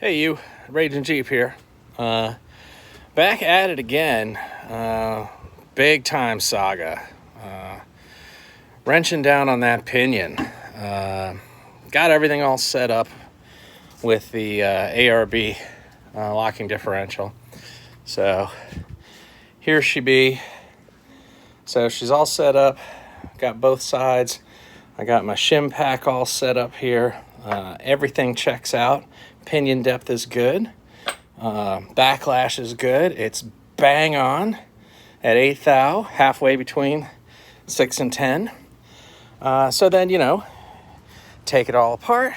Hey you, Raging Jeep here. Back at it again. Big time saga. Wrenching down on that pinion. Got everything all set up with the ARB locking differential. So here she be. So she's all set up. Got both sides. I got my shim pack all set up here. Everything checks out. Pinion depth is good. Backlash is good. It's bang on at 8 thou, halfway between 6 and 10. So then, take it all apart,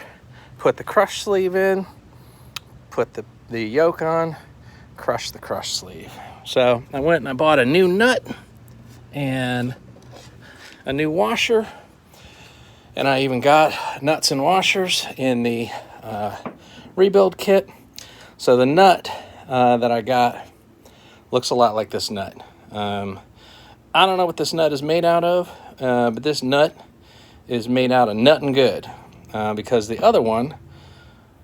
put the crush sleeve in, put the yoke on, crush the crush sleeve. So I went and I bought a new nut and a new washer. And I even got nuts and washers in the rebuild kit. So the nut that I got looks a lot like this nut. I don't know what this nut is made out of, but this nut is made out of nuttin' good. Because the other one,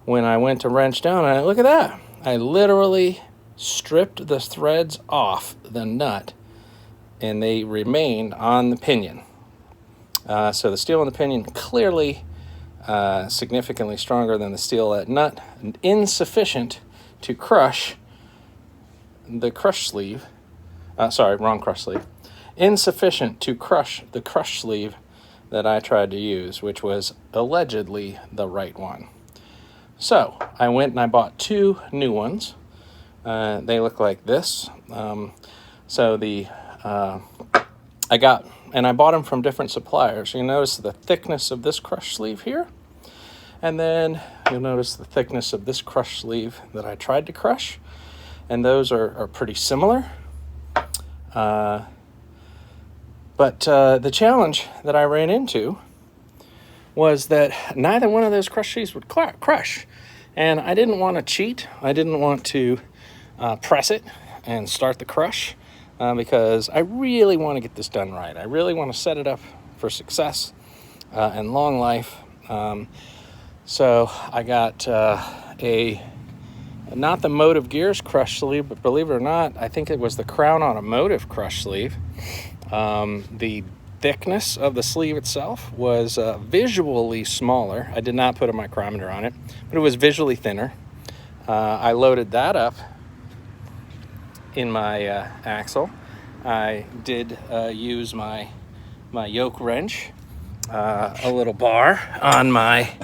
when I went to wrench down, look at that. I literally stripped the threads off the nut and they remained on the pinion. So the steel on the pinion clearly significantly stronger than the steel at nut, and insufficient to crush the crush sleeve. Wrong crush sleeve. Insufficient to crush the crush sleeve that I tried to use, which was allegedly the right one. So I went and I bought two new ones. They look like this. I bought them from different suppliers. You notice the thickness of this crush sleeve here. And then you'll notice the thickness of this crush sleeve that I tried to crush. And those are pretty similar. But the challenge that I ran into was that neither one of those crush sleeves would crush. And I didn't want to cheat. I didn't want to press it and start the crush. Because I really want to get this done right. I really want to set it up for success and long life. So I got not the Motive Gears crush sleeve, but believe it or not, I think it was the Crown Automotive crush sleeve. The thickness of the sleeve itself was visually smaller. I did not put a micrometer on it, but it was visually thinner. I loaded that up in my axle. I did use my yoke wrench, a little bar on my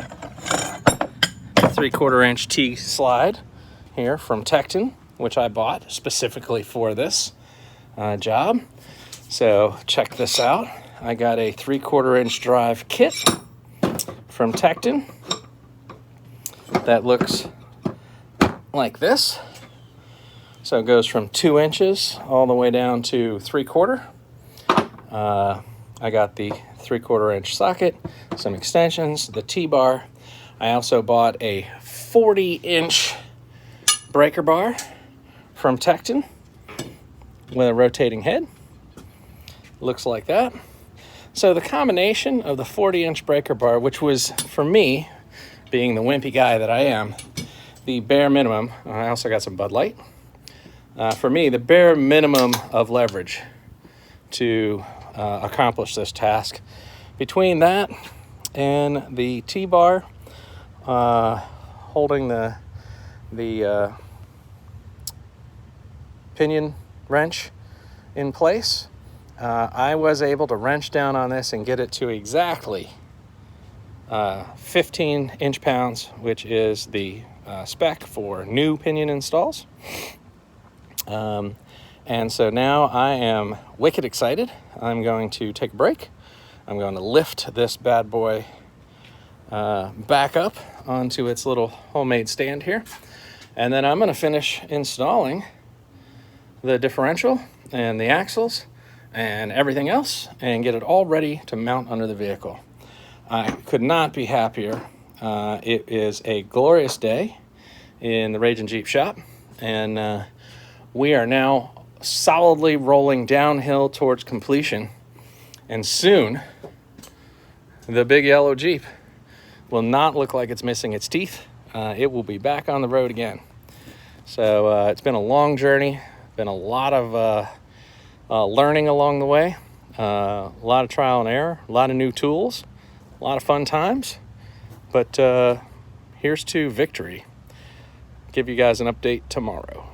3/4 inch T slide here from Tecton, which I bought specifically for this job. So check this out. I got a 3/4 inch drive kit from Tecton that looks like this. So it goes from 2 inches all the way down to 3/4. I got the 3/4 inch socket, some extensions, the T-bar. I also bought a 40 inch breaker bar from Tecton with a rotating head. Looks like that. So the combination of the 40 inch breaker bar, which was, for me, being the wimpy guy that I am, the bare minimum. I also got some Bud Light. For me, the bare minimum of leverage to accomplish this task. Between that and the T-bar holding the pinion wrench in place, I was able to wrench down on this and get it to exactly 15 inch-pounds, which is the spec for new pinion installs. And so now I am wicked excited. I'm going to take a break. I'm going to lift this bad boy back up onto its little homemade stand here. And then I'm going to finish installing the differential and the axles and everything else and get it all ready to mount under the vehicle. I could not be happier. It is a glorious day in the Raging Jeep shop. And we are now solidly rolling downhill towards completion, and soon the big yellow Jeep will not look like it's missing its teeth. it will be back on the road again. So it's been a long journey, been a lot of learning along the way, a lot of trial and error, a lot of new tools, a lot of fun times. But here's to victory. Give you guys an update tomorrow.